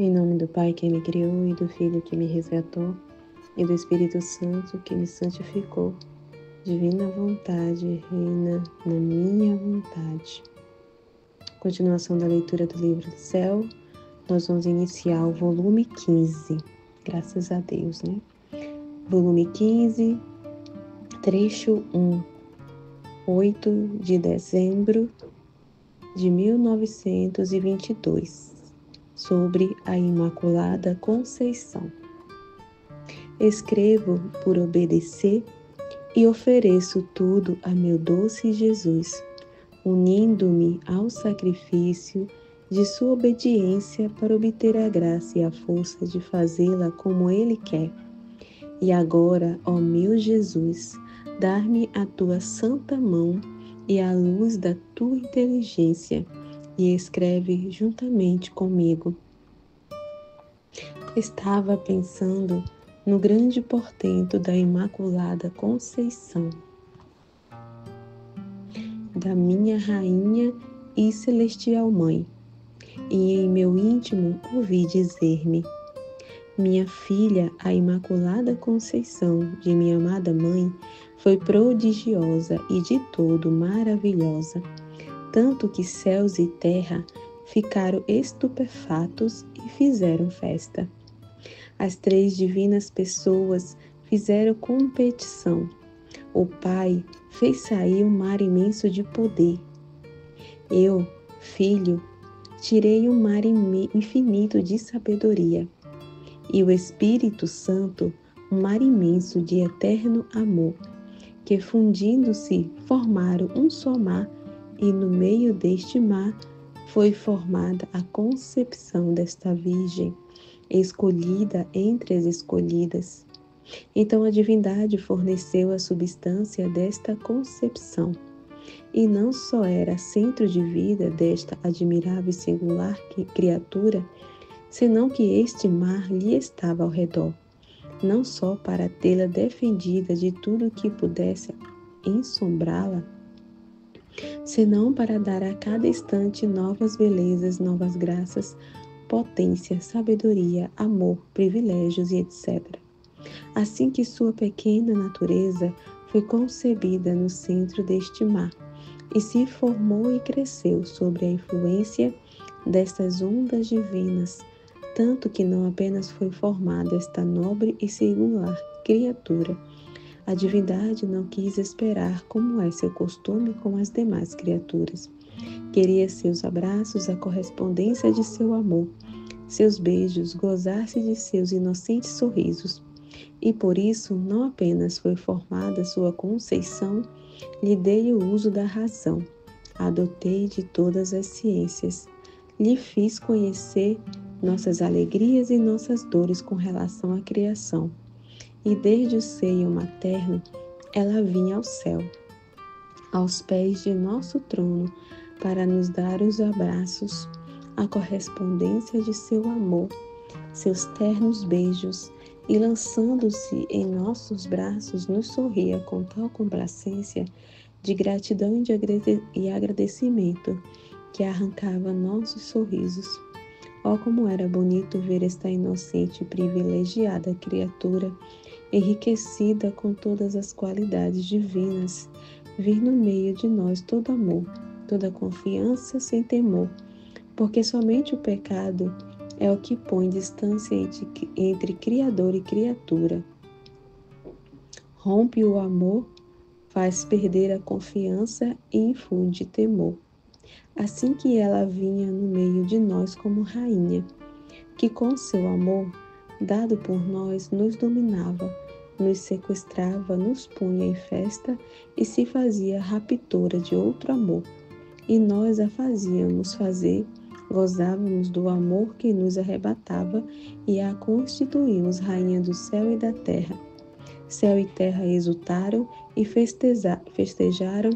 Em nome do Pai que me criou, e do Filho que me resgatou, e do Espírito Santo que me santificou, divina vontade reina na minha vontade. Continuação da leitura do livro do céu, nós vamos iniciar o volume 15, graças a Deus, né? Volume 15, trecho 1, 8 de dezembro de 1922. Sobre a Imaculada Conceição. Escrevo por obedecer e ofereço tudo a meu doce Jesus, unindo-me ao sacrifício de sua obediência para obter a graça e a força de fazê-la como Ele quer. E agora, ó meu Jesus, dar-me a tua santa mão e a luz da tua inteligência, e escreve juntamente comigo. Estava pensando no grande portento da Imaculada Conceição, da minha Rainha e Celestial Mãe, e em meu íntimo ouvi dizer-me: minha filha, a Imaculada Conceição de minha amada Mãe, foi prodigiosa e de todo maravilhosa, tanto que céus e terra ficaram estupefatos e fizeram festa. As três divinas pessoas fizeram competição. O Pai fez sair um mar imenso de poder. Eu, Filho, tirei um mar infinito de sabedoria. E o Espírito Santo, um mar imenso de eterno amor, que fundindo-se formaram um só mar, e no meio deste mar foi formada a concepção desta Virgem, escolhida entre as escolhidas. Então a divindade forneceu a substância desta concepção, e não só era centro de vida desta admirável e singular criatura, senão que este mar lhe estava ao redor, não só para tê-la defendida de tudo que pudesse ensombrá-la, senão para dar a cada instante novas belezas, novas graças, potência, sabedoria, amor, privilégios e etc. Assim que sua pequena natureza foi concebida no centro deste mar e se formou e cresceu sob a influência destas ondas divinas, tanto que não apenas foi formada esta nobre e singular criatura, a divindade não quis esperar, como é seu costume com as demais criaturas. Queria seus abraços, a correspondência de seu amor, seus beijos, gozar-se de seus inocentes sorrisos. E por isso, não apenas foi formada sua conceição, lhe dei o uso da razão, adotei de todas as ciências, lhe fiz conhecer nossas alegrias e nossas dores com relação à criação. E desde o seio materno, ela vinha ao céu, aos pés de nosso trono, para nos dar os abraços, a correspondência de seu amor, seus ternos beijos, e lançando-se em nossos braços, nos sorria com tal complacência de gratidão e agradecimento, que arrancava nossos sorrisos. Oh, como era bonito ver esta inocente e privilegiada criatura, enriquecida com todas as qualidades divinas, vir no meio de nós todo amor, toda confiança sem temor, porque somente o pecado é o que põe distância entre Criador e criatura. Rompe o amor, faz perder a confiança e infunde temor. Assim que ela vinha no meio de nós como rainha, que com seu amor, dado por nós, nos dominava, nos sequestrava, nos punha em festa e se fazia raptora de outro amor. E nós a fazíamos fazer, gozávamos do amor que nos arrebatava e a constituímos rainha do céu e da terra. Céu e terra exultaram e festejaram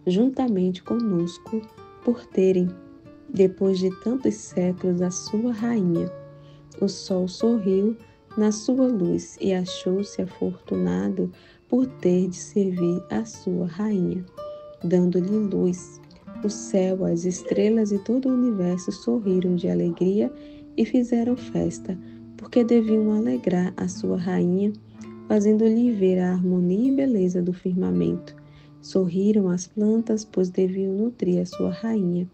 juntamente conosco por terem, depois de tantos séculos, a sua rainha. O sol sorriu na sua luz e achou-se afortunado por ter de servir a sua rainha, dando-lhe luz, O céu, as estrelas e todo o universo sorriram de alegria e fizeram festa, porque deviam alegrar a sua rainha, fazendo-lhe ver a harmonia e beleza do firmamento. Sorriram as plantas, pois deviam nutrir a sua rainha,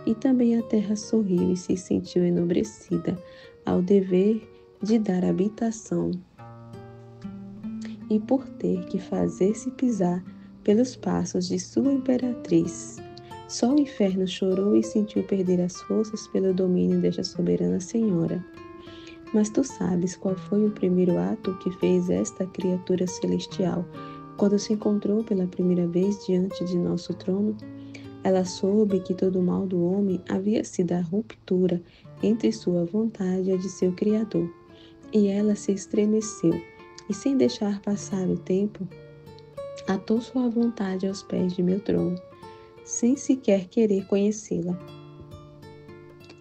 e também a terra sorriu e se sentiu enobrecida, ao dever de dar habitação, e por ter que fazer-se pisar pelos passos de sua imperatriz. Só o inferno chorou e sentiu perder as forças pelo domínio desta soberana senhora. Mas tu sabes qual foi o primeiro ato que fez esta criatura celestial quando se encontrou pela primeira vez diante de nosso trono? Ela soube que todo o mal do homem havia sido a ruptura entre sua vontade e a de seu Criador. E ela se estremeceu, e sem deixar passar o tempo, atou sua vontade aos pés de meu trono, sem sequer querer conhecê-la.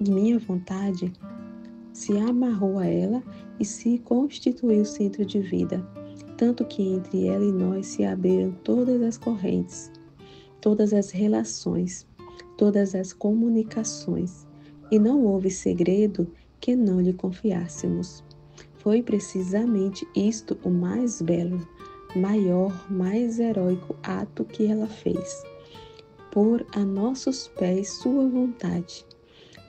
E minha vontade se amarrou a ela e se constituiu centro de vida, tanto que entre ela e nós se abriram todas as correntes, todas as relações, todas as comunicações, e não houve segredo que não lhe confiássemos. Foi precisamente isto o mais belo, maior, mais heróico ato que ela fez: pôr a nossos pés sua vontade,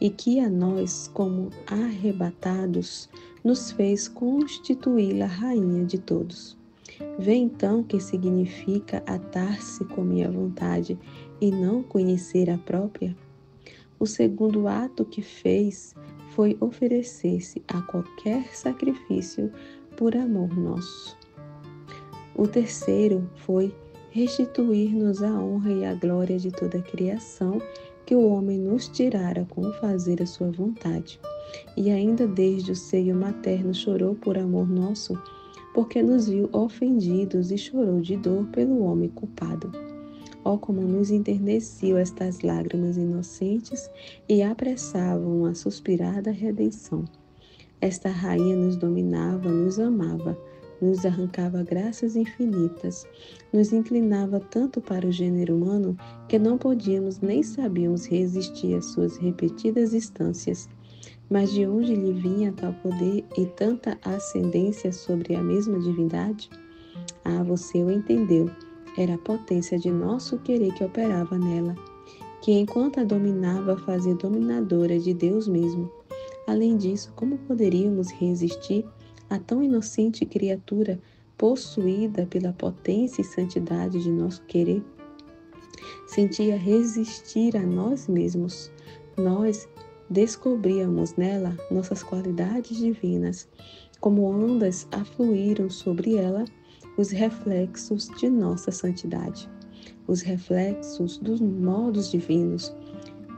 e que a nós, como arrebatados, nos fez constituí-la rainha de todos. Vê então que significa atar-se com minha vontade e não conhecer a própria? O segundo ato que fez foi oferecer-se a qualquer sacrifício por amor nosso. O terceiro foi restituir-nos a honra e a glória de toda a criação que o homem nos tirara com o fazer a sua vontade. E ainda desde o seio materno chorou por amor nosso, porque nos viu ofendidos e chorou de dor pelo homem culpado. Ó, como nos enterneciam estas lágrimas inocentes e apressavam a suspirada redenção. Esta rainha nos dominava, nos amava, nos arrancava graças infinitas, nos inclinava tanto para o gênero humano que não podíamos nem sabíamos resistir às suas repetidas instâncias. Mas de onde lhe vinha tal poder e tanta ascendência sobre a mesma divindade? Ah, você o entendeu. Era a potência de nosso querer que operava nela, que enquanto a dominava, fazia dominadora de Deus mesmo. Além disso, como poderíamos resistir a tão inocente criatura possuída pela potência e santidade de nosso querer? Sentia resistir a nós mesmos. Nós descobríamos nela nossas qualidades divinas, como ondas afluíram sobre ela os reflexos de nossa santidade, os reflexos dos modos divinos,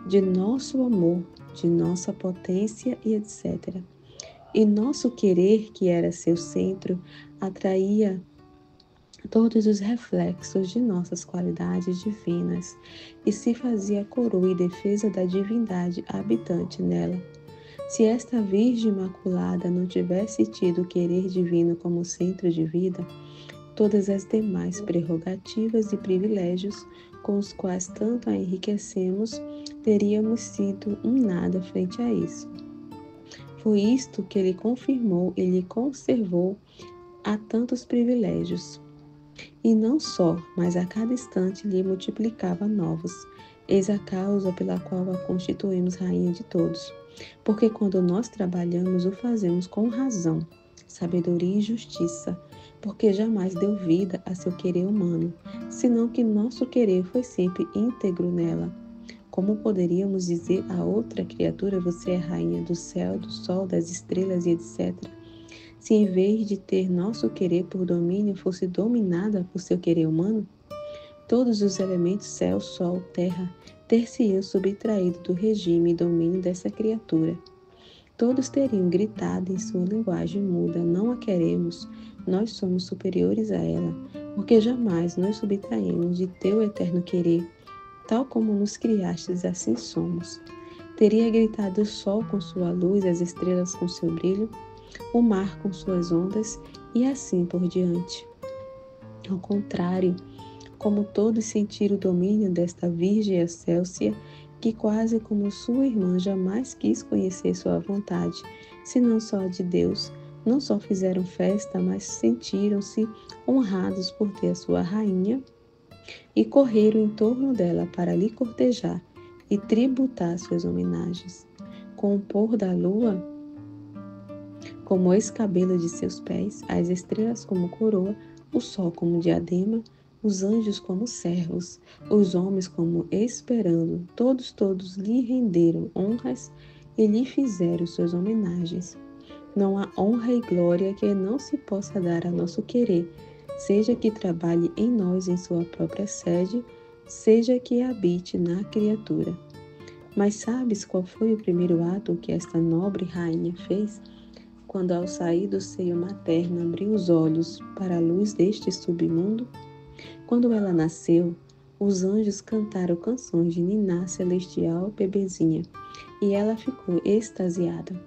de nosso amor, de nossa potência e etc. E nosso querer, que era seu centro, atraía todos os reflexos de nossas qualidades divinas e se fazia coroa e defesa da divindade habitante nela. Se esta Virgem Imaculada não tivesse tido o querer divino como centro de vida, todas as demais prerrogativas e privilégios com os quais tanto a enriquecemos teríamos sido um nada frente a isso. Foi isto que ele confirmou e lhe conservou a tantos privilégios. E não só, mas a cada instante lhe multiplicava novos. Eis a causa pela qual a constituímos rainha de todos. Porque quando nós trabalhamos, o fazemos com razão, sabedoria e justiça, porque jamais deu vida a seu querer humano, senão que nosso querer foi sempre íntegro nela. Como poderíamos dizer a outra criatura, você é rainha do céu, do sol, das estrelas e etc., se em vez de ter nosso querer por domínio, fosse dominada por seu querer humano? Todos os elementos céu, sol, terra ter-se-iam subtraído do regime e domínio dessa criatura. Todos teriam gritado em sua linguagem muda: não a queremos, nós somos superiores a ela, porque jamais nos subtraímos de teu eterno querer, tal como nos criastes, assim somos. Teria gritado o sol com sua luz, as estrelas com seu brilho, o mar com suas ondas e assim por diante. Ao contrário, como todos sentiram o domínio desta Virgem Excélsia, que quase como sua irmã jamais quis conhecer sua vontade, senão só a de Deus, não só fizeram festa, mas sentiram-se honrados por ter a sua rainha e correram em torno dela para lhe cortejar e tributar suas homenagens. Com o pôr da lua como escabelo de seus pés, as estrelas como coroa, o sol como diadema, os anjos como servos, os homens como esperando, todos lhe renderam honras e lhe fizeram suas homenagens. Não há honra e glória que não se possa dar a nosso querer, seja que trabalhe em nós em sua própria sede, seja que habite na criatura. Mas sabes qual foi o primeiro ato que esta nobre rainha fez? Quando ao sair do seio materno abriu os olhos para a luz deste submundo? Quando ela nasceu, os anjos cantaram canções de niná celestial bebezinha, e ela ficou extasiada.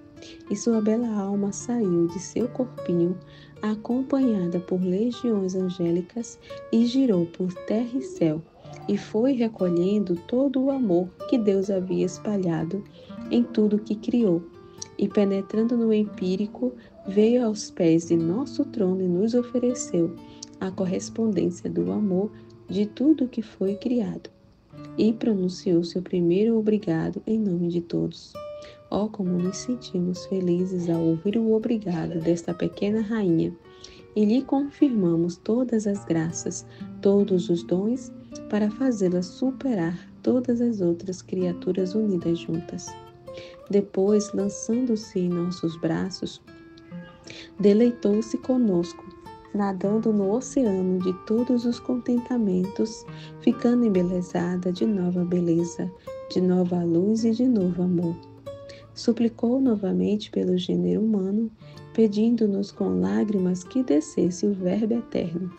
E sua bela alma saiu de seu corpinho, acompanhada por legiões angélicas, e girou por terra e céu, e foi recolhendo todo o amor que Deus havia espalhado em tudo que criou. E penetrando no empírico, veio aos pés de nosso trono e nos ofereceu a correspondência do amor de tudo que foi criado. E pronunciou seu primeiro obrigado em nome de todos. Oh, como nos sentimos felizes ao ouvir o obrigado desta pequena rainha, e lhe confirmamos todas as graças, todos os dons, para fazê-la superar todas as outras criaturas unidas juntas. Depois, lançando-se em nossos braços, deleitou-se conosco, nadando no oceano de todos os contentamentos, ficando embelezada de nova beleza, de nova luz e de novo amor. Suplicou novamente pelo gênero humano, pedindo-nos com lágrimas que descesse o Verbo eterno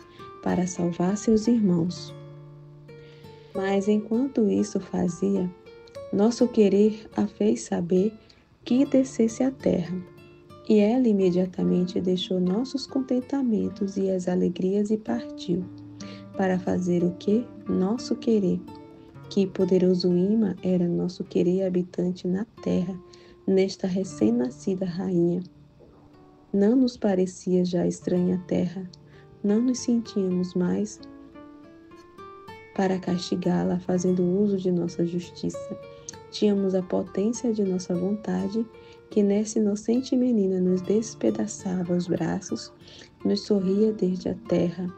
para salvar seus irmãos. Mas enquanto isso fazia, nosso querer a fez saber que descesse à terra, e ela imediatamente deixou nossos contentamentos e as alegrias e partiu, para fazer o que? Nosso querer. Que poderoso imã era nosso querer habitante na terra, nesta recém-nascida rainha. Não nos parecia já estranha a terra, não nos sentíamos mais para castigá-la fazendo uso de nossa justiça. Tínhamos a potência de nossa vontade, que nessa inocente menina nos despedaçava os braços, nos sorria desde a terra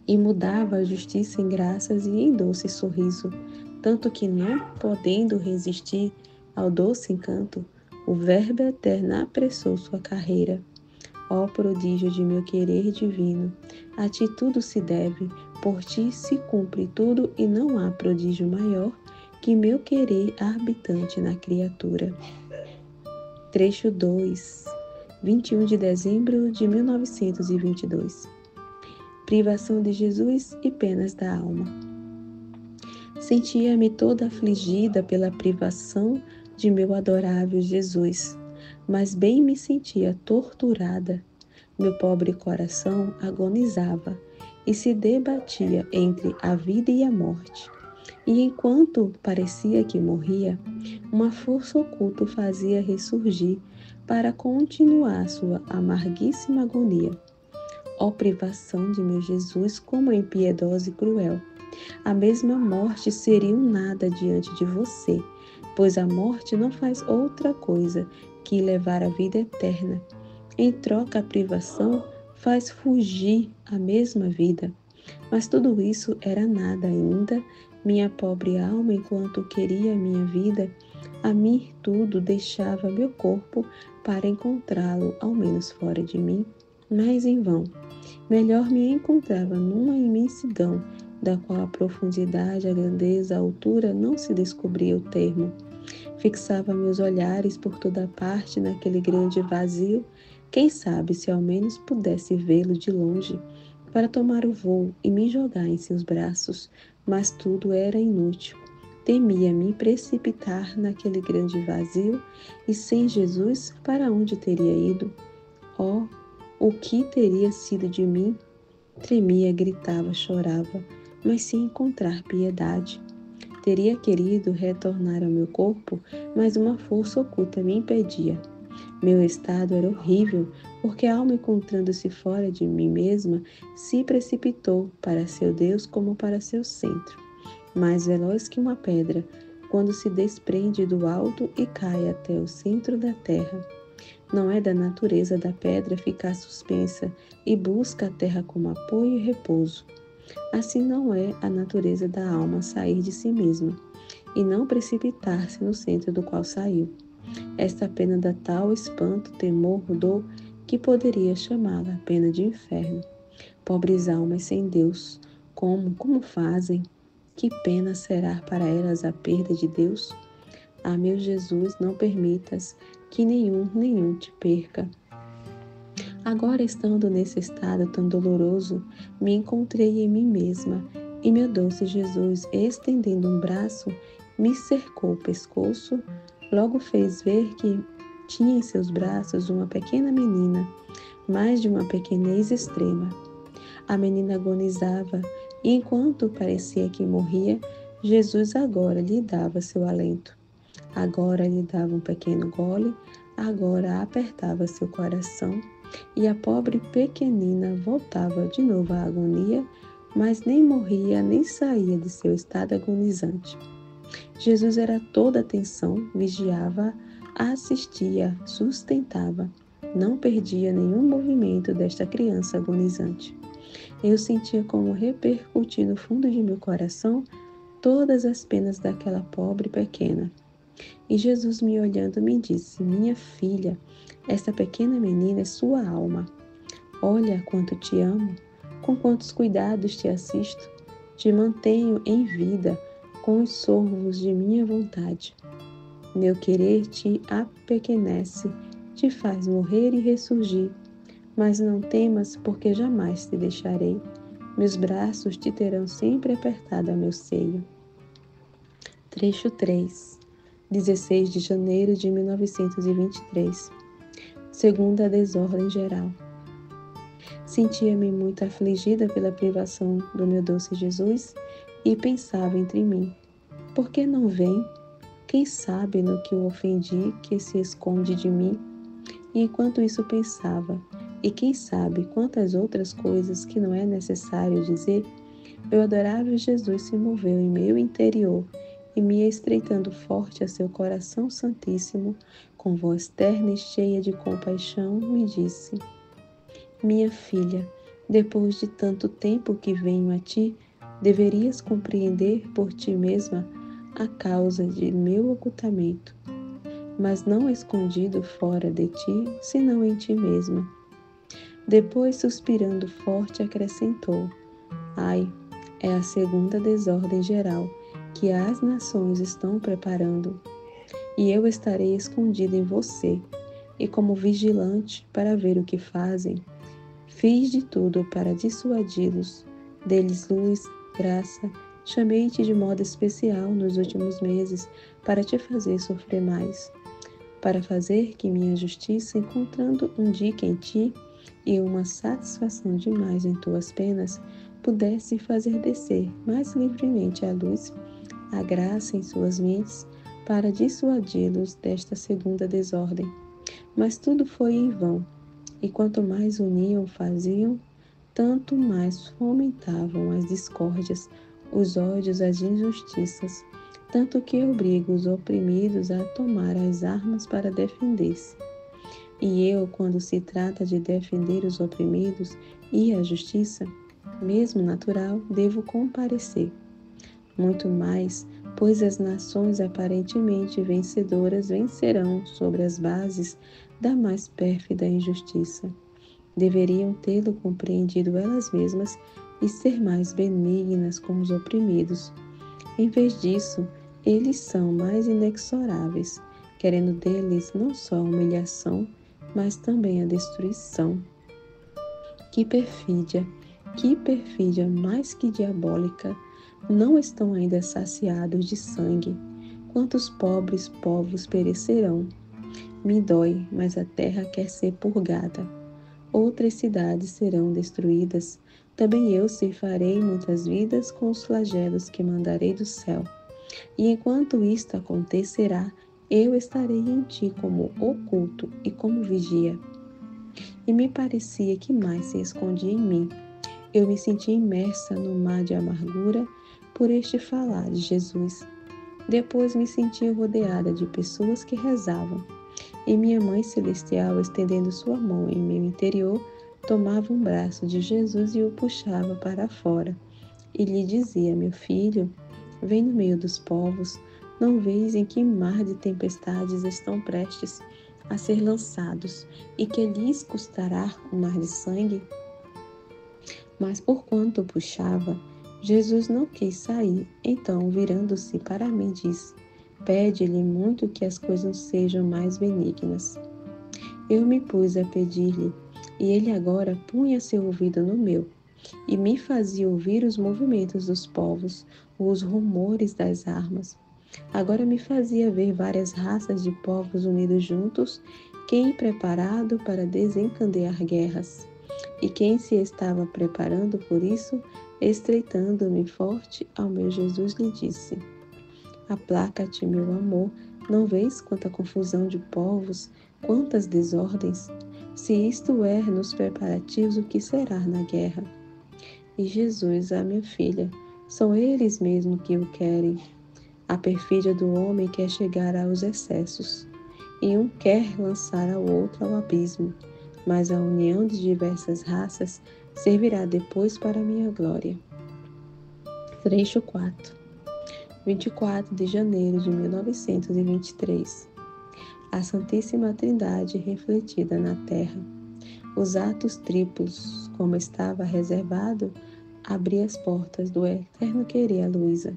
e mudava a justiça em graças e em doce sorriso, tanto que não podendo resistir ao doce encanto, o Verbo eterno apressou sua carreira. Ó prodígio de meu querer divino, a ti tudo se deve, por ti se cumpre tudo e não há prodígio maior que meu querer habitante na criatura. Trecho 2, 21 de dezembro de 1922. Privação de Jesus e penas da alma. Sentia-me toda afligida pela privação de meu adorável Jesus, mas bem me sentia torturada. Meu pobre coração agonizava e se debatia entre a vida e a morte. E enquanto parecia que morria, uma força oculta o fazia ressurgir para continuar sua amarguíssima agonia. Ó privação de meu Jesus, como é impiedosa e cruel! A mesma morte seria um nada diante de você, pois a morte não faz outra coisa que levar a vida eterna. Em troca, a privação faz fugir a mesma vida. Mas tudo isso era nada ainda. Minha pobre alma, enquanto queria minha vida, a mim tudo deixava meu corpo para encontrá-lo, ao menos fora de mim, mas em vão. Melhor me encontrava numa imensidão, da qual a profundidade, a grandeza, a altura não se descobria o termo. Fixava meus olhares por toda parte naquele grande vazio, quem sabe se ao menos pudesse vê-lo de longe, para tomar o voo e me jogar em seus braços, mas tudo era inútil. Temia me precipitar naquele grande vazio, e sem Jesus, para onde teria ido? Oh, o que teria sido de mim? Tremia, gritava, chorava, mas sem encontrar piedade. Teria querido retornar ao meu corpo, mas uma força oculta me impedia. Meu estado era horrível, porque a alma, encontrando-se fora de mim mesma, se precipitou para seu Deus como para seu centro. Mais veloz que uma pedra, quando se desprende do alto e cai até o centro da terra. Não é da natureza da pedra ficar suspensa e busca a terra como apoio e repouso. Assim não é a natureza da alma sair de si mesma e não precipitar-se no centro do qual saiu. Esta pena dá tal espanto, temor, dor, que poderia chamá-la pena de inferno. Pobres almas sem Deus, como fazem? Que pena será para elas a perda de Deus? Ah, meu Jesus, não permitas que nenhum te perca. Agora, estando nesse estado tão doloroso, me encontrei em mim mesma, e meu doce Jesus, estendendo um braço, me cercou o pescoço, logo fez ver que tinha em seus braços uma pequena menina, mais de uma pequenez extrema. A menina agonizava, e enquanto parecia que morria, Jesus agora lhe dava seu alento. Agora lhe dava um pequeno gole, agora apertava seu coração, e a pobre pequenina voltava de novo à agonia, mas nem morria nem saía de seu estado agonizante. Jesus era toda atenção, vigiava, assistia, sustentava. Não perdia nenhum movimento desta criança agonizante. Eu sentia como repercutir no fundo de meu coração todas as penas daquela pobre pequena. E Jesus, me olhando, me disse: minha filha, esta pequena menina é sua alma. Olha quanto te amo, com quantos cuidados te assisto, te mantenho em vida com os sorvos de minha vontade. Meu querer te apequenece, te faz morrer e ressurgir. Mas não temas, porque jamais te deixarei. Meus braços te terão sempre apertado a meu seio. Trecho 3, 16 de janeiro de 1923. Segunda desordem geral. Sentia-me muito afligida pela privação do meu doce Jesus e pensava entre mim: por que não vem? Quem sabe no que o ofendi, que se esconde de mim? E enquanto isso pensava, e quem sabe quantas outras coisas que não é necessário dizer, meu adorável Jesus se moveu em meu interior e, me estreitando forte a seu coração santíssimo, com voz terna e cheia de compaixão, me disse: minha filha, depois de tanto tempo que venho a ti, deverias compreender por ti mesma a causa de meu ocultamento, mas não escondido fora de ti, senão em ti mesma. Depois, suspirando forte, acrescentou: ai, é a segunda desordem geral que as nações estão preparando, e eu estarei escondida em você, e como vigilante para ver o que fazem. Fiz de tudo para dissuadi-los, dei-lhes luz, graça, chamei-te de modo especial nos últimos meses para te fazer sofrer mais, para fazer que minha justiça, encontrando um dique em ti e uma satisfação demais em tuas penas, pudesse fazer descer mais livremente a luz, a graça em suas mentes, para dissuadi-los desta segunda desordem. Mas tudo foi em vão, e quanto mais uniam, faziam, tanto mais fomentavam as discórdias, os ódios, as injustiças, tanto que obriga os oprimidos a tomar as armas para defender-se. E eu, quando se trata de defender os oprimidos e a justiça, mesmo natural, devo comparecer. Muito mais, pois as nações aparentemente vencedoras vencerão sobre as bases da mais pérfida injustiça. Deveriam tê-lo compreendido elas mesmas e ser mais benignas com os oprimidos. Em vez disso, eles são mais inexoráveis, querendo deles não só a humilhação, mas também a destruição. Que perfídia mais que diabólica! Não estão ainda saciados de sangue. Quantos pobres povos perecerão? Me dói, mas a terra quer ser purgada. Outras cidades serão destruídas, também eu ceifarei muitas vidas com os flagelos que mandarei do céu. E enquanto isto acontecerá, eu estarei em ti como oculto e como vigia. E me parecia que mais se escondia em mim. Eu me senti imersa no mar de amargura por este falar de Jesus. Depois me senti rodeada de pessoas que rezavam. E minha Mãe Celestial, estendendo sua mão em meu interior, tomava um braço de Jesus e o puxava para fora. E lhe dizia: meu filho, vem no meio dos povos, não vês em que mar de tempestades estão prestes a ser lançados, e que lhes custará um mar de sangue? Mas porquanto o puxava, Jesus não quis sair. Então, virando-se para mim, disse: pede-lhe muito que as coisas sejam mais benignas. Eu me pus a pedir-lhe, e ele agora punha seu ouvido no meu, e me fazia ouvir os movimentos dos povos, os rumores das armas. Agora me fazia ver várias raças de povos unidos juntos, quem preparado para desencadear guerras. E quem se estava preparando por isso, estreitando-me forte ao meu Jesus, lhe disse: aplaca-te, meu amor, não vês quanta confusão de povos, quantas desordens? Se isto é nos preparativos, o que será na guerra? E Jesus, minha filha, são eles mesmo que o querem. A perfídia do homem quer chegar aos excessos, e um quer lançar ao outro ao abismo, mas a união de diversas raças servirá depois para a minha glória. Trecho 4. 24 de janeiro de 1923. A Santíssima Trindade refletida na terra. Os atos triplos, como estava reservado, abri as portas do eterno querer a Luísa.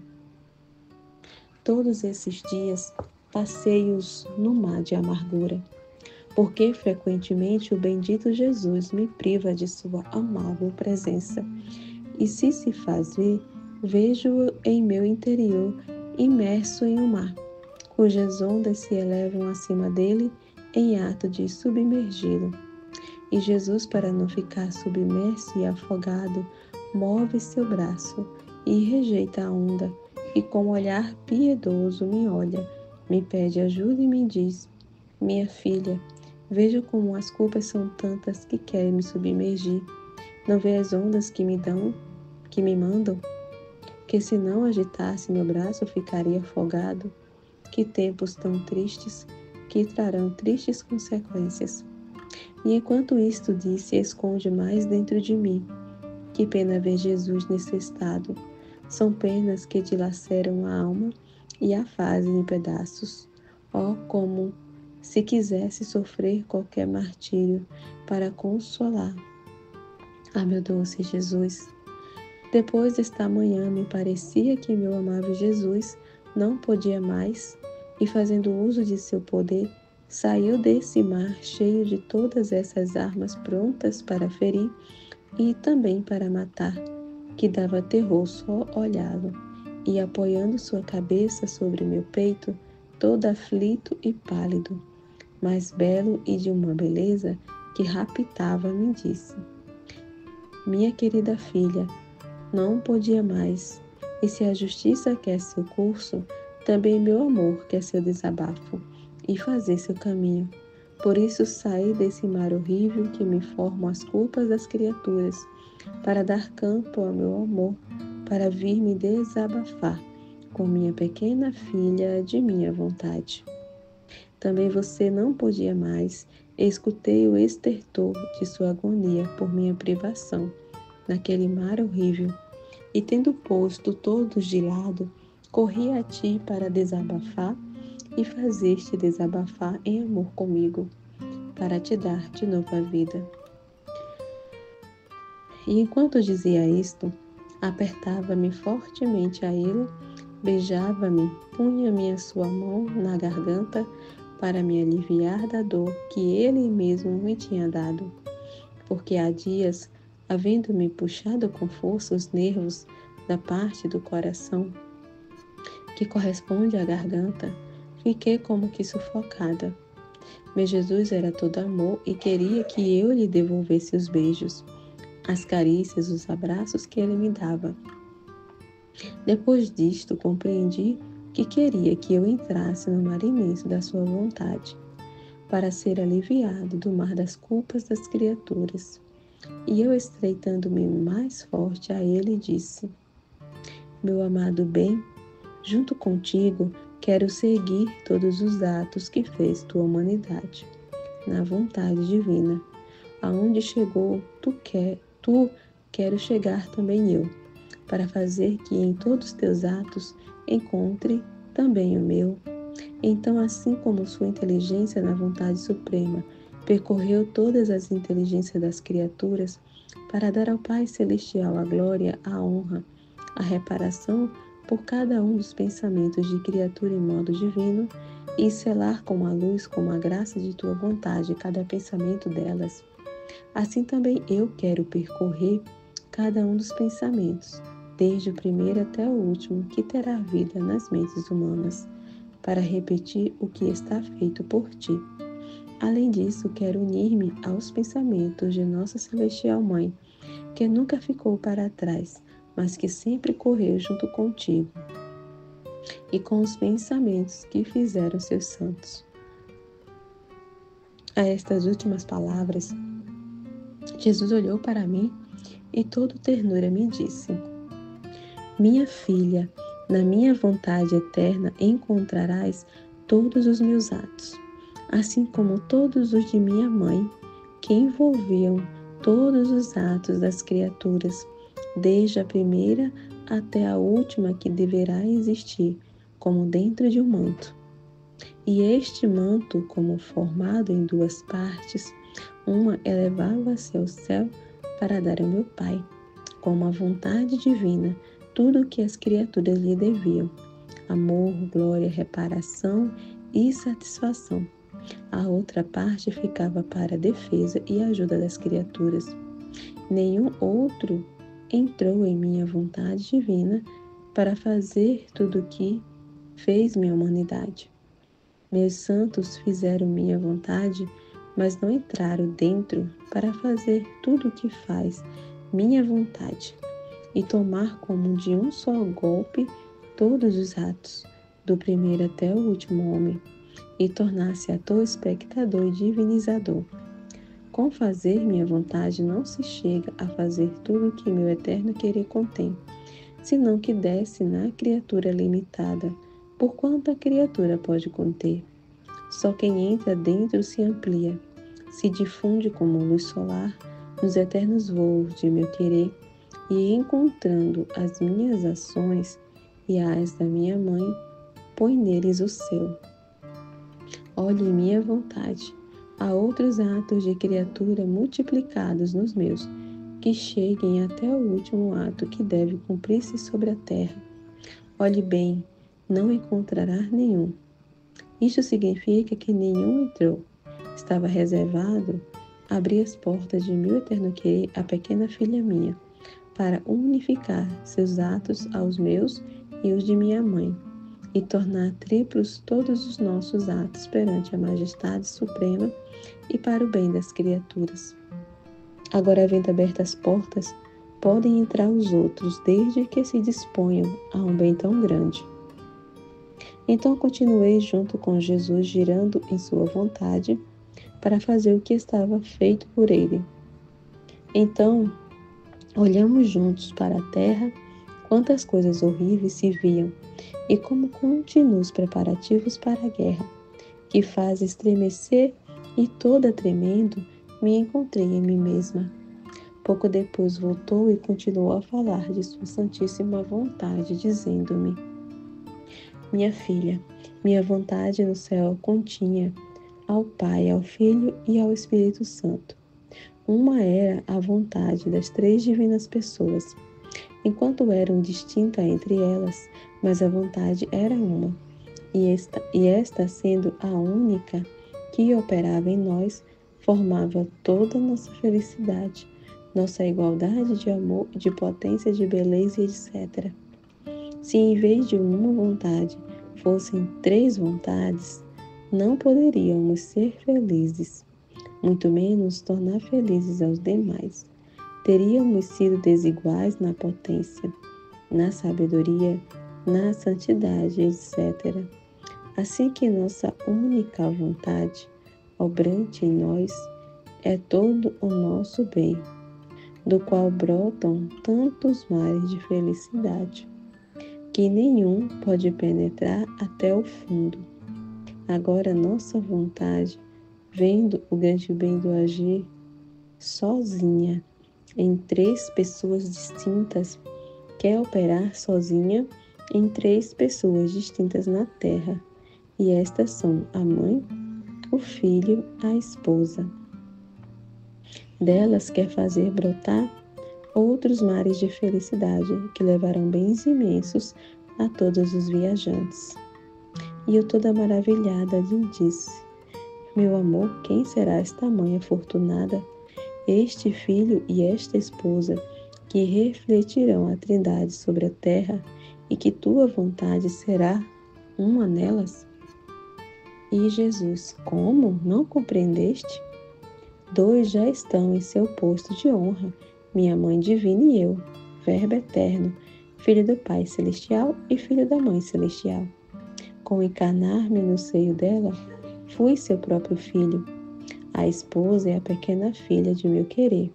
Todos esses dias passei-os no mar de amargura, porque frequentemente o bendito Jesus me priva de sua amável presença, e se faz ver, vejo-o em meu interior imerso em um mar, cujas ondas se elevam acima dele em ato de submergi-lo. E Jesus, para não ficar submerso e afogado, move seu braço e rejeita a onda, e com olhar piedoso me olha, me pede ajuda e me diz: minha filha, veja como as culpas são tantas que querem me submergir. Não vê as ondas que me mandam? Que se não agitasse meu braço, ficaria afogado. Que tempos tão tristes, que trarão tristes consequências. E enquanto isto diz, se esconde mais dentro de mim. Que pena ver Jesus nesse estado. São penas que dilaceram a alma e a fazem em pedaços. Oh, como se quisesse sofrer qualquer martírio para consolar. Ah, meu doce Jesus! Depois desta manhã me parecia que meu amável Jesus não podia mais, e fazendo uso de seu poder, saiu desse mar cheio de todas essas armas prontas para ferir e também para matar, que dava terror só olhá-lo, e apoiando sua cabeça sobre meu peito, todo aflito e pálido, mas belo e de uma beleza que raptava, me disse: minha querida filha, não podia mais, e se a justiça quer seu curso, também meu amor quer seu desabafo, e fazer seu caminho. Por isso saí desse mar horrível que me formam as culpas das criaturas, para dar campo ao meu amor, para vir me desabafar com minha pequena filha de minha vontade. Também você não podia mais, escutei o estertor de sua agonia por minha privação, naquele mar horrível, e tendo posto todos de lado, corri a ti para desabafar e fazer-te desabafar em amor comigo, para te dar de novo a vida. E enquanto dizia isto, apertava-me fortemente a ele, beijava-me, punha-me a sua mão na garganta para me aliviar da dor que ele mesmo me tinha dado, porque há dias, havendo-me puxado com força os nervos da parte do coração que corresponde à garganta, fiquei como que sufocada. Meu Jesus era todo amor e queria que eu lhe devolvesse os beijos. as carícias, os abraços que ele me dava. Depois disto, compreendi que queria que eu entrasse no mar imenso da sua vontade, para ser aliviado do mar das culpas das criaturas. E eu, estreitando-me mais forte a ele, disse: Meu amado bem, junto contigo quero seguir todos os atos que fez tua humanidade, na vontade divina. Aonde chegou tu quero chegar também eu, para fazer que em todos teus atos encontre também o meu. Então, assim como sua inteligência na vontade suprema percorreu todas as inteligências das criaturas para dar ao Pai Celestial a glória, a honra, a reparação por cada um dos pensamentos de criatura em modo divino e selar com a luz, com a graça de tua vontade cada pensamento delas, assim também eu quero percorrer cada um dos pensamentos, desde o primeiro até o último, que terá vida nas mentes humanas, para repetir o que está feito por ti. Além disso, quero unir-me aos pensamentos de Nossa Celestial Mãe, que nunca ficou para trás, mas que sempre correu junto contigo, e com os pensamentos que fizeram seus santos. A estas últimas palavras, Jesus olhou para mim e todo ternura me disse: Minha filha, na minha vontade eterna encontrarás todos os meus atos, assim como todos os de minha mãe, que envolviam todos os atos das criaturas, desde a primeira até a última que deverá existir, como dentro de um manto. E este manto, como formado em duas partes, uma elevava-se ao céu para dar ao meu Pai, como a vontade divina, tudo o que as criaturas lhe deviam: amor, glória, reparação e satisfação. A outra parte ficava para a defesa e ajuda das criaturas. Nenhum outro entrou em minha vontade divina para fazer tudo o que fez minha humanidade. Meus santos fizeram minha vontade, mas não entraram dentro para fazer tudo o que faz minha vontade e tomar como de um só golpe todos os atos, do primeiro até o último homem, e tornar-se ator, espectador e divinizador. Com fazer minha vontade não se chega a fazer tudo o que meu eterno querer contém, senão que desce na criatura limitada, por quanto a criatura pode conter. Só quem entra dentro se amplia, se difunde como luz solar nos eternos voos de meu querer, e encontrando as minhas ações e as da minha mãe, põe neles o seu. Olhe em minha vontade. Há outros atos de criatura multiplicados nos meus, que cheguem até o último ato que deve cumprir-se sobre a terra. Olhe bem, não encontrará nenhum. Isto significa que nenhum entrou. Estava reservado abrir as portas de meu eterno querer à pequena filha minha, para unificar seus atos aos meus e os de minha mãe, e tornar triplos todos os nossos atos perante a majestade suprema e para o bem das criaturas. Agora, havendo abertas as portas, podem entrar os outros, desde que se disponham a um bem tão grande. Então continuei junto com Jesus, girando em sua vontade, para fazer o que estava feito por ele. Então, olhamos juntos para a terra, quantas coisas horríveis se viam, e como continuos preparativos para a guerra, que faz estremecer, e toda tremendo, me encontrei em mim mesma. Pouco depois voltou e continuou a falar de sua santíssima vontade, dizendo-me: Minha filha, minha vontade no céu continha ao Pai, ao Filho e ao Espírito Santo. Uma era a vontade das três divinas pessoas, enquanto eram distintas entre elas, mas a vontade era uma, e esta sendo a única que operava em nós, formava toda a nossa felicidade, nossa igualdade de amor, de potência, de beleza, etc. Se em vez de uma vontade fossem três vontades, não poderíamos ser felizes, muito menos tornar felizes aos demais. teríamos sido desiguais na potência, na sabedoria, na santidade, etc. Assim que nossa única vontade, obrante em nós, é todo o nosso bem, do qual brotam tantos mares de felicidade, que nenhum pode penetrar até o fundo. Agora nossa vontade, vendo o grande bem do agir, sozinha, em 3 pessoas distintas, quer operar sozinha em 3 pessoas distintas na terra, e estas são a mãe, o filho, a esposa. Delas quer fazer brotar outros mares de felicidade, que levarão bens imensos a todos os viajantes. E eu toda maravilhada lhe disse: meu amor, quem será esta mãe afortunada, este filho e esta esposa, que refletirão a Trindade sobre a terra, e que tua vontade será uma nelas? E Jesus: como? Não compreendeste? 2 já estão em seu posto de honra, minha Mãe Divina e eu, Verbo Eterno, Filho do Pai Celestial e Filho da Mãe Celestial. Com encarnar-me no seio dela, fui seu próprio filho. A esposa é a pequena filha de meu querer.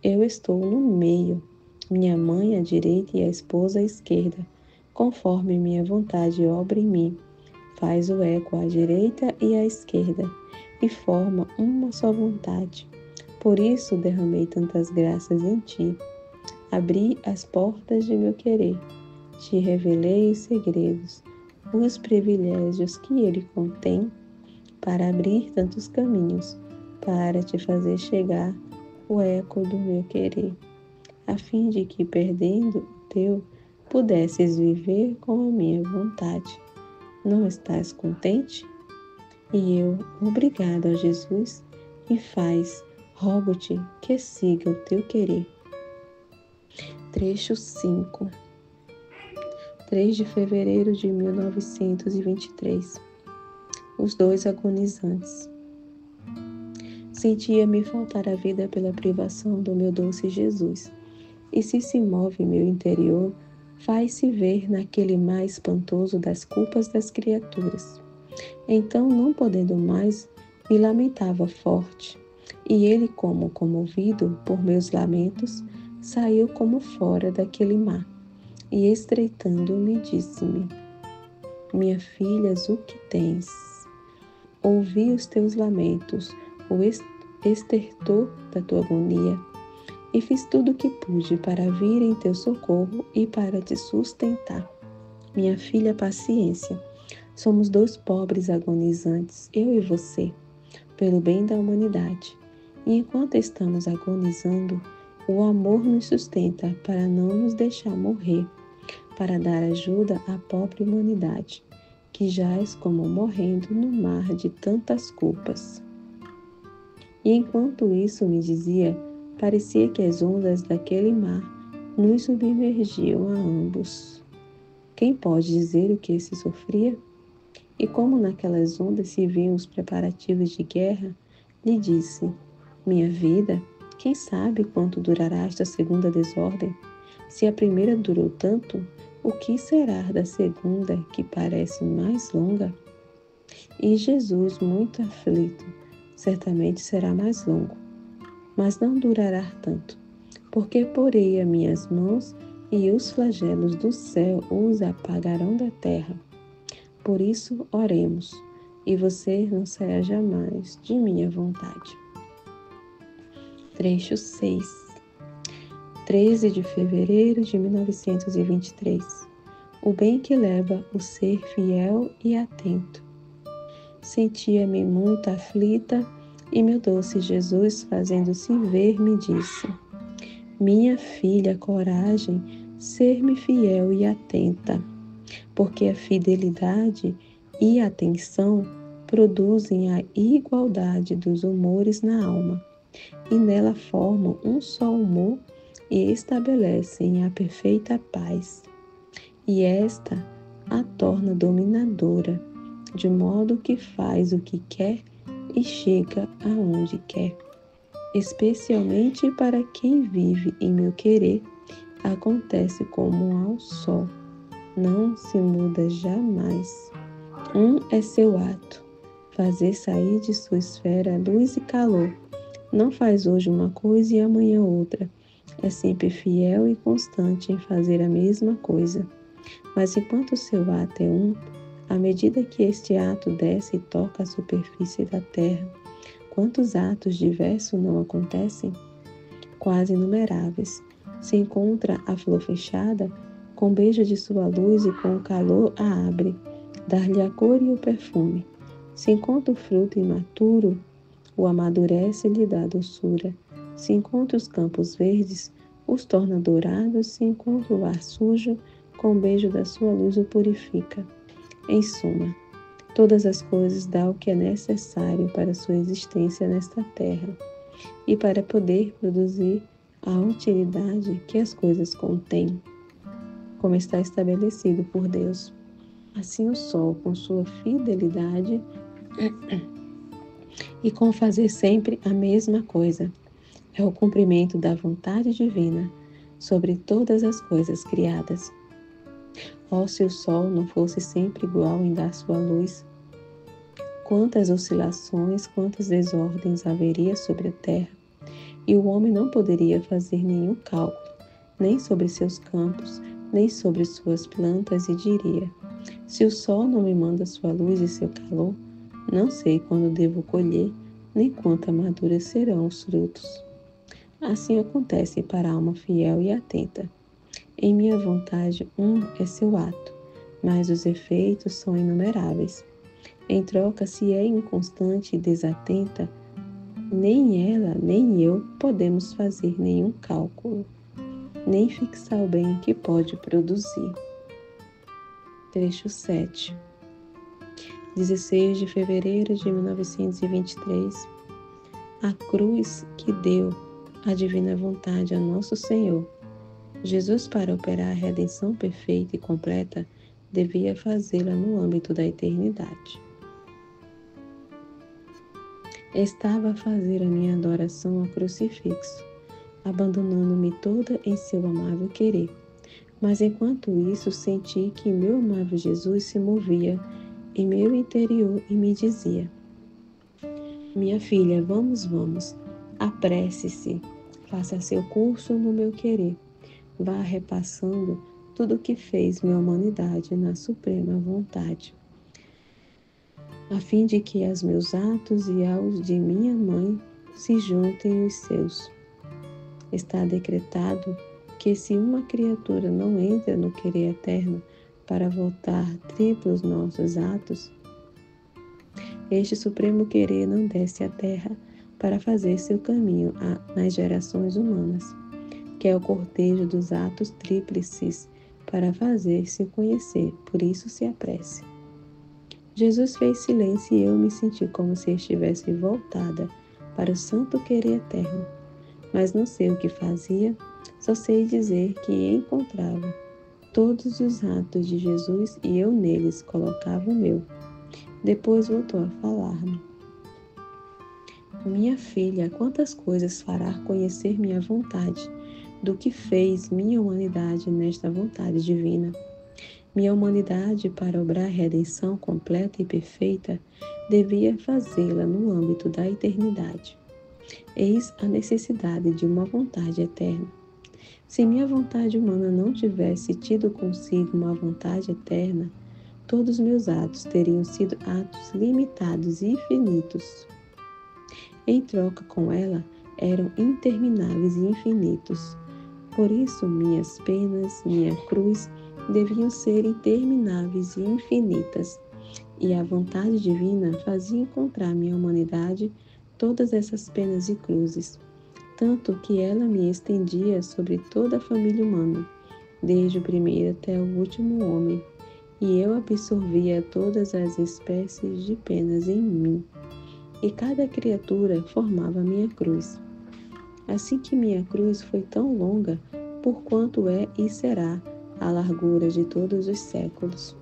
Eu estou no meio, minha mãe à direita e a esposa à esquerda, conforme minha vontade obra em mim. Faz o eco à direita e à esquerda, e forma uma só vontade. Por isso derramei tantas graças em ti. Abri as portas de meu querer, te revelei os segredos, os privilégios que ele contém, para abrir tantos caminhos, para te fazer chegar o eco do meu querer, a fim de que, perdendo o teu, pudesses viver com a minha vontade. Não estás contente? E eu, obrigada a Jesus, e rogo-te que siga o teu querer. Trecho 5. 3 de fevereiro de 1923. Os 2 agonizantes. Sentia-me faltar a vida pela privação do meu doce Jesus, e se move meu interior, faz-se ver naquele mar espantoso das culpas das criaturas. Então, não podendo mais, me lamentava forte, e ele, como comovido por meus lamentos, saiu como fora daquele mar, e estreitando-me, disse-me: minha filha, o que tens? Ouvi os teus lamentos, o estertor da tua agonia, e fiz tudo o que pude para vir em teu socorro e para te sustentar. Minha filha, paciência. Somos 2 pobres agonizantes, eu e você, pelo bem da humanidade. E enquanto estamos agonizando, o amor nos sustenta para não nos deixar morrer, para dar ajuda à pobre humanidade, que jaz como morrendo no mar de tantas culpas. E enquanto isso me dizia, parecia que as ondas daquele mar nos submergiam a ambos. Quem pode dizer o que se sofria? E como naquelas ondas se viam os preparativos de guerra, lhe disse: minha vida, quem sabe quanto durará esta segunda desordem? Se a primeira durou tanto, o que será da segunda, que parece mais longa? E Jesus, muito aflito: certamente será mais longo, mas não durará tanto, porque porei as minhas mãos e os flagelos do céu os apagarão da terra. Por isso, oremos, e você não saia jamais de minha vontade. Trecho 6. 13 de fevereiro de 1923. O bem que leva o ser fiel e atento. Sentia-me muito aflita, e meu doce Jesus, fazendo-se ver, me disse: minha filha, coragem, ser-me fiel e atenta, porque a fidelidade e a atenção produzem a igualdade dos humores na alma, e nela formam um só humor e estabelecem a perfeita paz. E esta a torna dominadora, de modo que faz o que quer e chega aonde quer. especialmente para quem vive em meu querer, acontece como ao sol, não se muda jamais. Um é seu ato, fazer sair de sua esfera luz e calor. Não faz hoje uma coisa e amanhã outra. É sempre fiel e constante em fazer a mesma coisa. Mas enquanto o seu ato é um, à medida que este ato desce e toca a superfície da terra, quantos atos diversos não acontecem? Quase inumeráveis. Se encontra a flor fechada, com beijo de sua luz e com o calor a abre, dar-lhe a cor e o perfume. Se encontra o fruto imaturo, o amadurece e lhe dá doçura. Se encontra os campos verdes, os torna dourados. Se encontra o ar sujo, com o beijo da sua luz o purifica. Em suma, todas as coisas dá o que é necessário para sua existência nesta terra e para poder produzir a utilidade que as coisas contêm, como está estabelecido por Deus. Assim o sol, com sua fidelidade e com fazer sempre a mesma coisa, é o cumprimento da vontade divina sobre todas as coisas criadas. Oh, se o sol não fosse sempre igual em dar sua luz, quantas oscilações, quantas desordens haveria sobre a terra, e o homem não poderia fazer nenhum cálculo, nem sobre seus campos, nem sobre suas plantas, e diria: se o sol não me manda sua luz e seu calor, não sei quando devo colher, nem quanto maduros serão os frutos. Assim acontece para a alma fiel e atenta. Em minha vontade, um é seu ato, mas os efeitos são inumeráveis. Em troca, se é inconstante e desatenta, nem ela, nem eu podemos fazer nenhum cálculo, nem fixar o bem que pode produzir. Trecho 7. 16 de fevereiro de 1923. A cruz que deu a divina vontade a nosso Senhor. Jesus, para operar a redenção perfeita e completa, devia fazê-la no âmbito da eternidade. Estava a fazer a minha adoração ao crucifixo, abandonando-me toda em seu amável querer. Mas enquanto isso, senti que meu amável Jesus se movia em meu interior e me dizia: minha filha, vamos, apresse-se, faça seu curso no meu querer, vá repassando tudo o que fez minha humanidade na suprema vontade, a fim de que aos meus atos e aos de minha mãe se juntem os seus. Está decretado que se uma criatura não entra no querer eterno para voltar triplos nossos atos, este supremo querer não desce à terra para fazer seu caminho nas gerações humanas, que é o cortejo dos atos tríplices para fazer-se conhecer, por isso se apresse. Jesus fez silêncio e eu me senti como se estivesse voltada para o santo querer eterno, mas não sei o que fazia, só sei dizer que encontrava todos os atos de Jesus e eu neles colocava o meu. Depois voltou a falar-me: minha filha, quantas coisas fará conhecer minha vontade, do que fez minha humanidade nesta vontade divina. Minha humanidade, para obrar a redenção completa e perfeita, devia fazê-la no âmbito da eternidade. Eis a necessidade de uma vontade eterna. Se minha vontade humana não tivesse tido consigo uma vontade eterna, todos meus atos teriam sido atos limitados e infinitos. Em troca com ela, eram intermináveis e infinitos. Por isso, minhas penas, minha cruz, deviam ser intermináveis e infinitas. E a vontade divina fazia encontrar minha humanidade todas essas penas e cruzes, tanto que ela me estendia sobre toda a família humana, desde o primeiro até o último homem, e eu absorvia todas as espécies de penas em mim, e cada criatura formava minha cruz. Assim que minha cruz foi tão longa, porquanto é e será a largura de todos os séculos,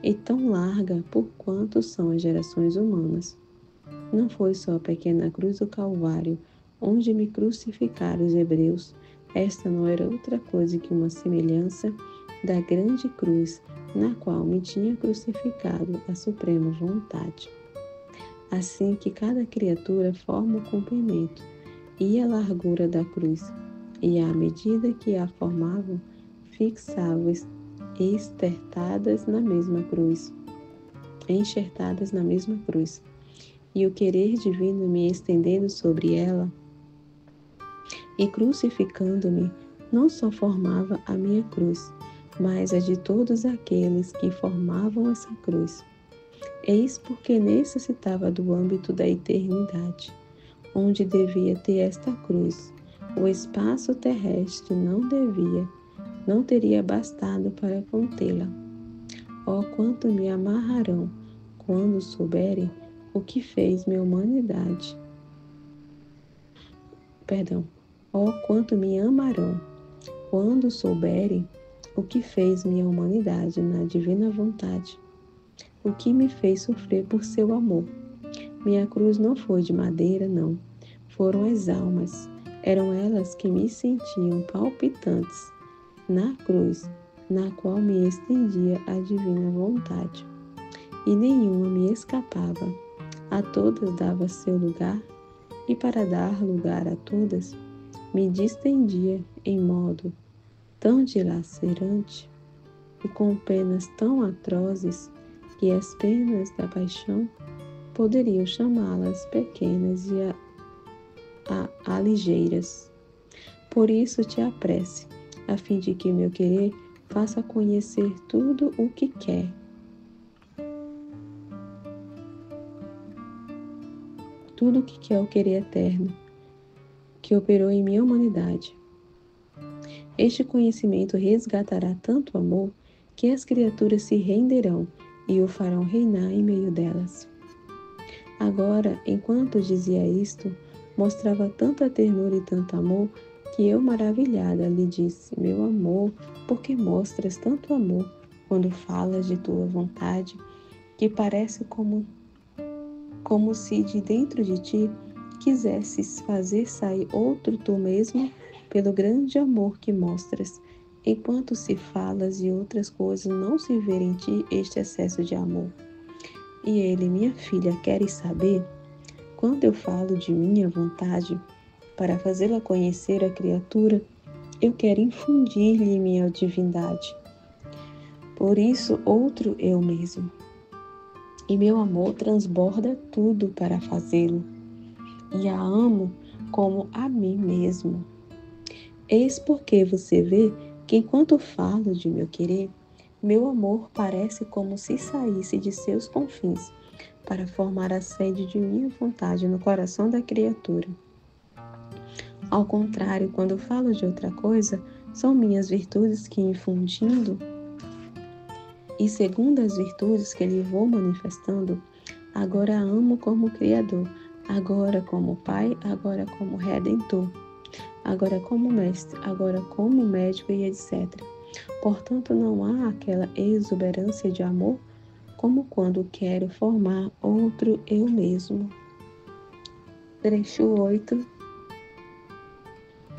e tão larga porquanto são as gerações humanas. Não foi só a pequena cruz do Calvário, onde me crucificaram os hebreus, esta não era outra coisa que uma semelhança da grande cruz na qual me tinha crucificado a suprema vontade. Assim que cada criatura forma o comprimento e a largura da cruz, e à medida que a formavam, fixavam enxertadas na mesma cruz. E o querer divino me estendendo sobre ela e crucificando-me, não só formava a minha cruz, mas a de todos aqueles que formavam essa cruz. Eis porque necessitava do âmbito da eternidade, onde devia ter esta cruz. O espaço terrestre não teria bastado para contê-la. Oh, quanto me amarrarão quando souberem o que fez minha humanidade. Oh, quanto me amarão quando souberem o que fez minha humanidade na divina vontade, o que me fez sofrer por seu amor. Minha cruz não foi de madeira, não. Foram as almas. Eram elas que me sentiam palpitantes na cruz, na qual me estendia a divina vontade. E nenhuma me escapava. A todas dava seu lugar, e para dar lugar a todas, me distendia em modo tão dilacerante e com penas tão atrozes que as penas da paixão poderiam chamá-las pequenas e ligeiras. Por isso te apresse, a fim de que meu querer faça conhecer tudo o que quer. Tudo o que quer o querer eterno, que operou em minha humanidade. Este conhecimento resgatará tanto amor que as criaturas se renderão e o farão reinar em meio delas. Agora, enquanto dizia isto, mostrava tanta ternura e tanto amor que eu, maravilhada, lhe disse: meu amor, por que mostras tanto amor quando falas de tua vontade, que parece como se de dentro de ti quisesses fazer sair outro tu mesmo pelo grande amor que mostras, enquanto se falas e outras coisas não se vê em ti este excesso de amor. E ele: minha filha, queres saber? Quando eu falo de minha vontade, para fazê-la conhecer a criatura, eu quero infundir-lhe minha divindade. Por isso, outro eu mesmo. E meu amor transborda tudo para fazê-lo. E a amo como a mim mesmo. Eis porque você vê que enquanto falo de meu querer, meu amor parece como se saísse de seus confins para formar a sede de minha vontade no coração da criatura. Ao contrário, quando falo de outra coisa, são minhas virtudes que, infundindo, e segundo as virtudes que lhe vou manifestando, agora amo como Criador, agora como Pai, agora como Redentor, agora como Mestre, agora como Médico e etc. Portanto, não há aquela exuberância de amor como quando quero formar outro eu mesmo. Trecho 8,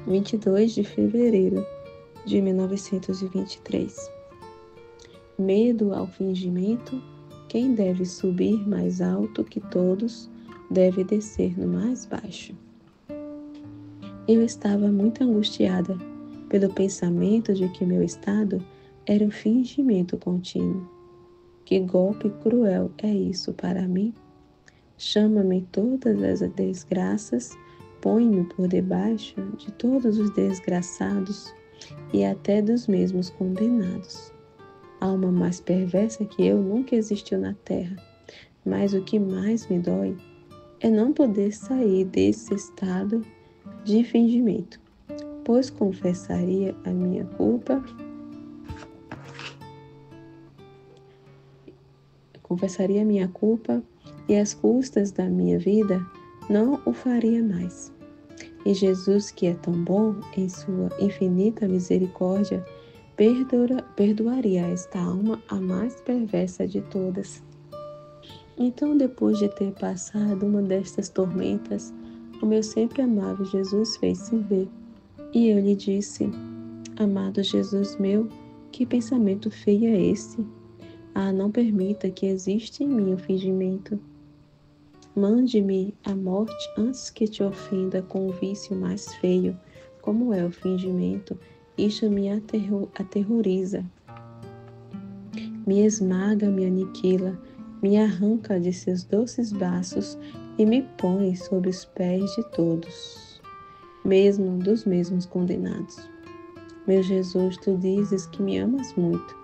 22 de fevereiro de 1923. Medo ao fingimento, quem deve subir mais alto que todos, deve descer no mais baixo. Eu estava muito angustiada pelo pensamento de que meu estado era um fingimento contínuo. Que golpe cruel é isso para mim? Chama-me todas as desgraças, põe-me por debaixo de todos os desgraçados e até dos mesmos condenados. Alma mais perversa que eu nunca existiu na terra, mas o que mais me dói é não poder sair desse estado de fingimento, pois confessaria a minha culpa e as custas da minha vida não o faria mais. E Jesus, que é tão bom em sua infinita misericórdia, perdoaria a esta alma, a mais perversa de todas. Então, depois de ter passado uma destas tormentas, O meu sempre amável Jesus fez-se ver, e eu lhe disse: amado Jesus meu, que pensamento feio é esse? Ah, não permita que exista em mim o fingimento. Mande-me a morte antes que te ofenda com o vício mais feio, como é o fingimento. Isto me aterroriza, me esmaga, me aniquila, me arranca de seus doces braços e me põe sob os pés de todos, mesmo dos mesmos condenados. Meu Jesus, tu dizes que me amas muito,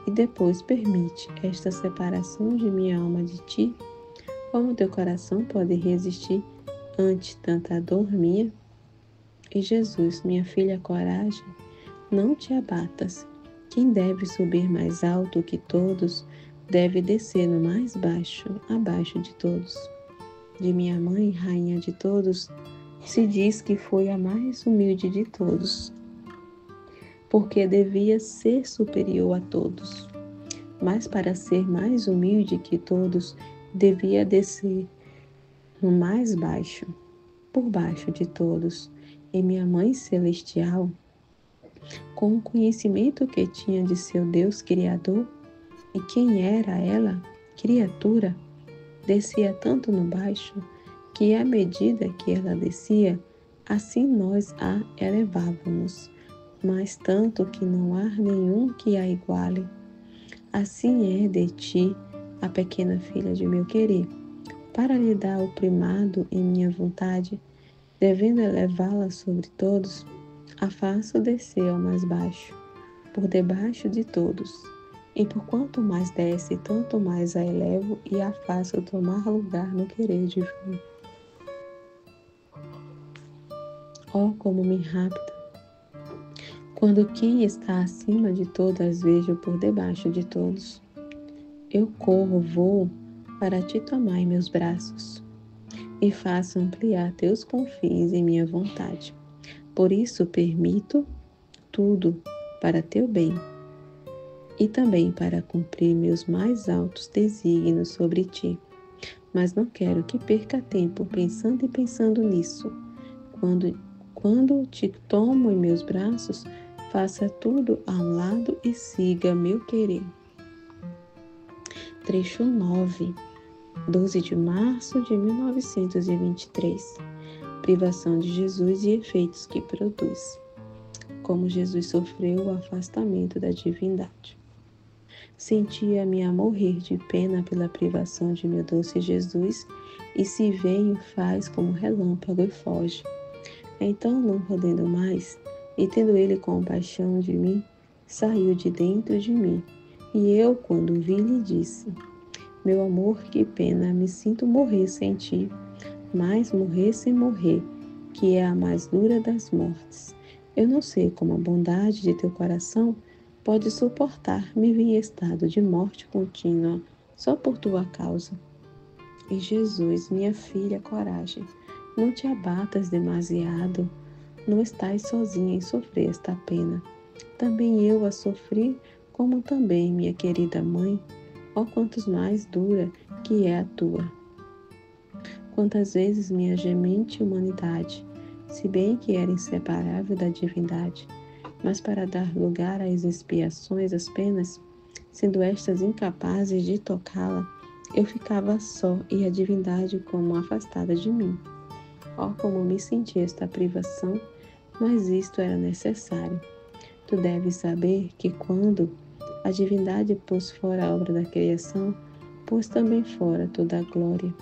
e depois permite esta separação de minha alma de ti? Como teu coração pode resistir ante tanta dor minha? E Jesus, minha filha, coragem, não te abatas. Quem deve subir mais alto que todos, deve descer no mais baixo, abaixo de todos. De minha mãe, rainha de todos, se diz que foi a mais humilde de todos, porque devia ser superior a todos. Mas para ser mais humilde que todos, devia descer no mais baixo, por baixo de todos. E minha mãe celestial, com o conhecimento que tinha de seu Deus Criador, e quem era ela, criatura, descia tanto no baixo, que à medida que ela descia, assim nós a elevávamos, mas tanto que não há nenhum que a iguale. Assim é de ti, a pequena filha de meu querer, para lhe dar o primado em minha vontade, devendo elevá-la sobre todos, a faço descer ao mais baixo, por debaixo de todos. E por quanto mais desce, tanto mais a elevo e a faço tomar lugar no querer divino. Oh, como me rapta, quando quem está acima de todas vejo por debaixo de todos. Eu corro, voo, para te tomar em meus braços, e faço ampliar teus confins em minha vontade. Por isso permito tudo para teu bem, e também para cumprir meus mais altos desígnios sobre ti. Mas não quero que perca tempo pensando e pensando nisso. Quando te tomo em meus braços, faça tudo a um lado e siga meu querer. Trecho 9, 12 de março de 1923. Privação de Jesus e efeitos que produz. Como Jesus sofreu o afastamento da divindade. Sentia-me a morrer de pena pela privação de meu doce Jesus, e se vem, faz como relâmpago e foge. Então, não podendo mais, e tendo ele compaixão de mim, saiu de dentro de mim. E eu, quando vi, lhe disse: meu amor, que pena, me sinto morrer sem ti, mas morrer sem morrer, que é a mais dura das mortes. Eu não sei como a bondade de teu coração pode suportar-me em estado de morte contínua, só por tua causa. E Jesus, minha filha, coragem, não te abatas demasiado, não estás sozinha em sofrer esta pena. Também eu a sofri, como também minha querida mãe, ó quantos mais dura que é a tua. Quantas vezes minha gemente humanidade, se bem que era inseparável da divindade, mas para dar lugar às expiações, às penas, sendo estas incapazes de tocá-la, eu ficava só e a divindade como afastada de mim. Ó, como me senti esta privação, mas isto era necessário. Tu deves saber que quando a divindade pôs fora a obra da criação, pôs também fora toda a glória,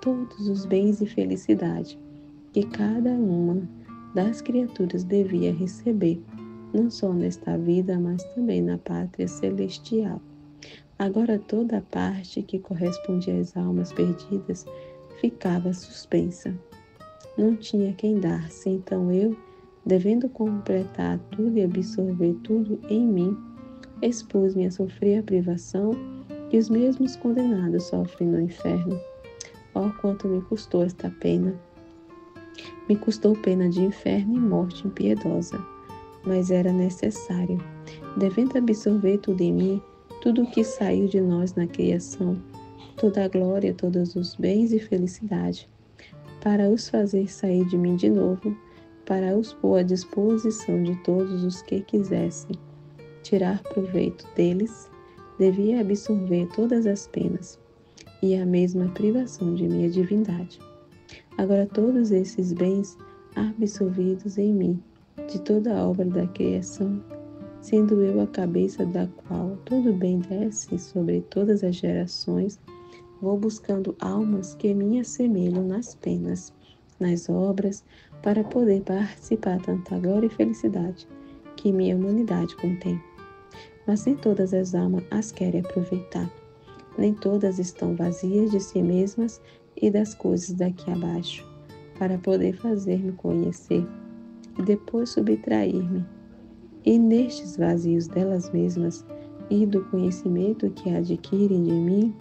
todos os bens e felicidade que cada uma das criaturas devia receber, não só nesta vida, mas também na pátria celestial. Agora toda a parte que correspondia às almas perdidas ficava suspensa. Não tinha quem dar-se, então eu, devendo completar tudo e absorver tudo em mim, expus-me a sofrer a privação que os mesmos condenados sofrem no inferno. Oh, quanto me custou esta pena! Me custou pena de inferno e morte impiedosa, mas era necessário. Devendo absorver tudo em mim, tudo o que saiu de nós na criação, toda a glória, todos os bens e felicidade, para os fazer sair de mim de novo, para os pôr à disposição de todos os que quisessem tirar proveito deles, devia absorver todas as penas e a mesma privação de minha divindade. Agora todos esses bens absorvidos em mim, de toda a obra da criação, sendo eu a cabeça da qual todo bem desce sobre todas as gerações, vou buscando almas que me assemelham nas penas, nas obras, para poder participar tanta glória e felicidade que minha humanidade contém. Mas nem todas as almas as querem aproveitar, nem todas estão vazias de si mesmas e das coisas daqui abaixo, para poder fazer-me conhecer e depois subtrair-me. E nestes vazios delas mesmas e do conhecimento que adquirem de mim,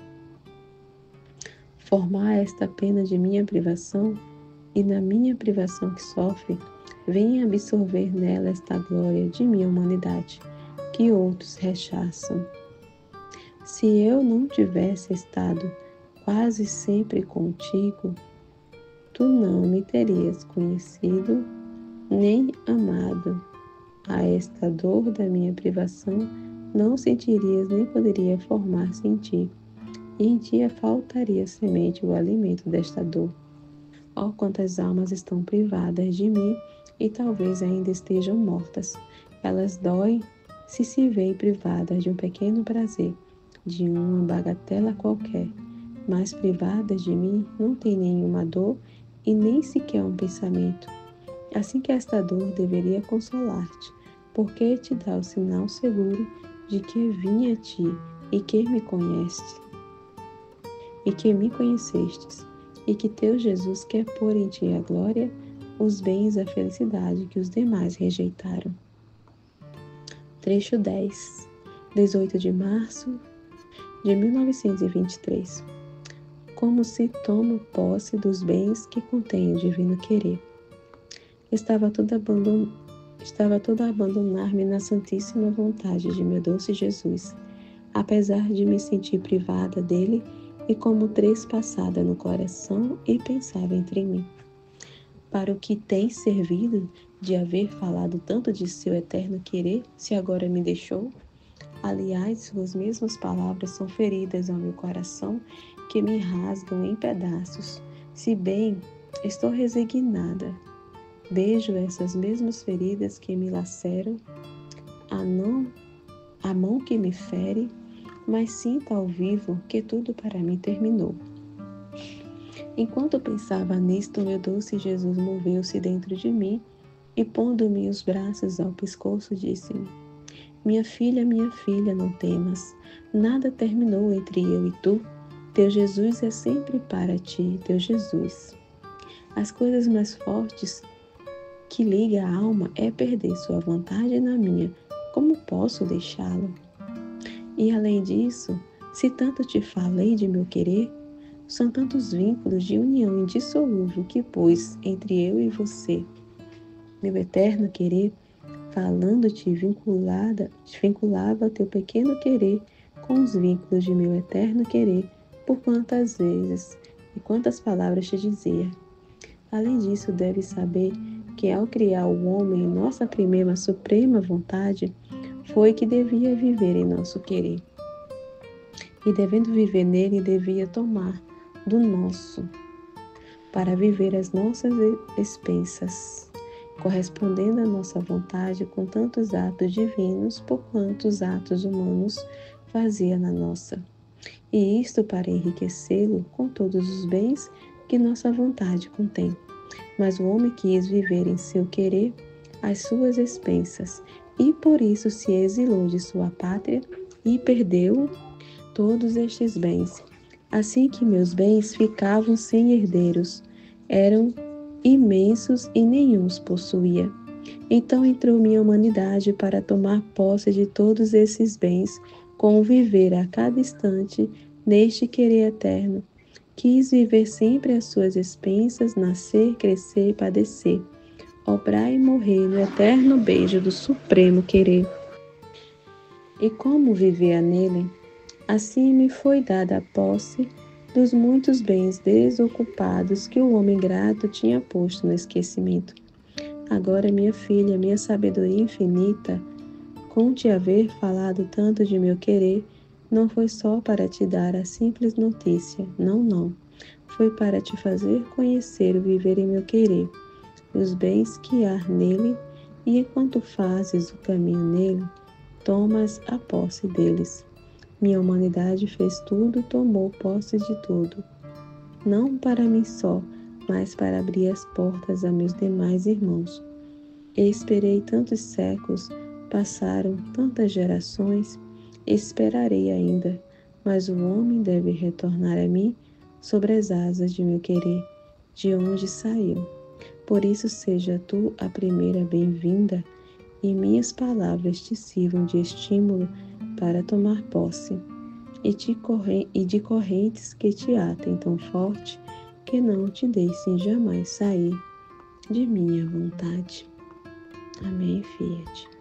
formar esta pena de minha privação, e na minha privação que sofre, venha absorver nela esta glória de minha humanidade, que outros rechaçam. Se eu não tivesse estado quase sempre contigo, tu não me terias conhecido nem amado. A esta dor da minha privação não sentirias nem poderia formar-se em ti, e em ti faltaria semente o alimento desta dor. Oh, quantas almas estão privadas de mim e talvez ainda estejam mortas. Elas doem se veem privadas de um pequeno prazer, de uma bagatela qualquer, mas privadas de mim não têm nenhuma dor e nem sequer um pensamento. Assim que esta dor deveria consolar-te, porque te dá o sinal seguro de que vim a ti e que me conheceste, e que me conhecestes, e que teu Jesus quer pôr em ti a glória, os bens e a felicidade que os demais rejeitaram. Trecho 10, 18 de março de 1923. Como se toma posse dos bens que contém o divino querer. Estava toda a abandonar-me na santíssima vontade de meu doce Jesus, apesar de me sentir privada dele e como trespassada no coração, e pensava entre mim: para o que tem servido de haver falado tanto de seu eterno querer, se agora me deixou? Aliás, suas mesmas palavras são feridas ao meu coração, que me rasgam em pedaços. Se bem estou resignada, vejo essas mesmas feridas que me laceram, a mão que me fere, mas sinto ao vivo que tudo para mim terminou. Enquanto pensava nisto, meu doce Jesus moveu-se dentro de mim e, pondo-me os braços ao pescoço, disse-me: minha filha, não temas. Nada terminou entre eu e tu. Teu Jesus é sempre para ti, teu Jesus. As coisas mais fortes que liga a alma é perder sua vontade na minha. Como posso deixá-lo? E além disso, se tanto te falei de meu querer, são tantos vínculos de união indissolúvel que pus entre eu e você. Meu eterno querer, falando-te vinculava teu pequeno querer com os vínculos de meu eterno querer, por quantas vezes e quantas palavras te dizia. Além disso, deves saber que ao criar o homem, nossa primeira suprema vontade foi que devia viver em nosso querer. E devendo viver nele, devia tomar do nosso, para viver as nossas expensas, correspondendo à nossa vontade com tantos atos divinos, por quantos atos humanos fazia na nossa. E isto para enriquecê-lo com todos os bens que nossa vontade contém. Mas o homem quis viver em seu querer às suas expensas, e por isso se exilou de sua pátria e perdeu todos estes bens. Assim que meus bens ficavam sem herdeiros, eram imensos e nenhum os possuía. Então entrou minha humanidade para tomar posse de todos esses bens, com viver a cada instante neste querer eterno. Quis viver sempre às suas expensas, nascer, crescer e padecer, obrar e morrer no eterno beijo do supremo querer. E como vivia nele, assim me foi dada a posse dos muitos bens desocupados que o homem grato tinha posto no esquecimento. Agora, minha filha, minha sabedoria infinita, com te haver falado tanto de meu querer, não foi só para te dar a simples notícia, não, não. Foi para te fazer conhecer o viver em meu querer, os bens que há nele, e enquanto fazes o caminho nele, tomas a posse deles. Minha humanidade fez tudo, tomou posse de tudo. Não para mim só, mas para abrir as portas a meus demais irmãos. Esperei tantos séculos, passaram tantas gerações, esperarei ainda, mas o homem deve retornar a mim sobre as asas de meu querer, de onde saiu. Por isso seja tu a primeira bem-vinda e minhas palavras te sirvam de estímulo para tomar posse, e de correntes que te atem tão forte que não te deixem jamais sair de minha vontade. Amém, Fiat.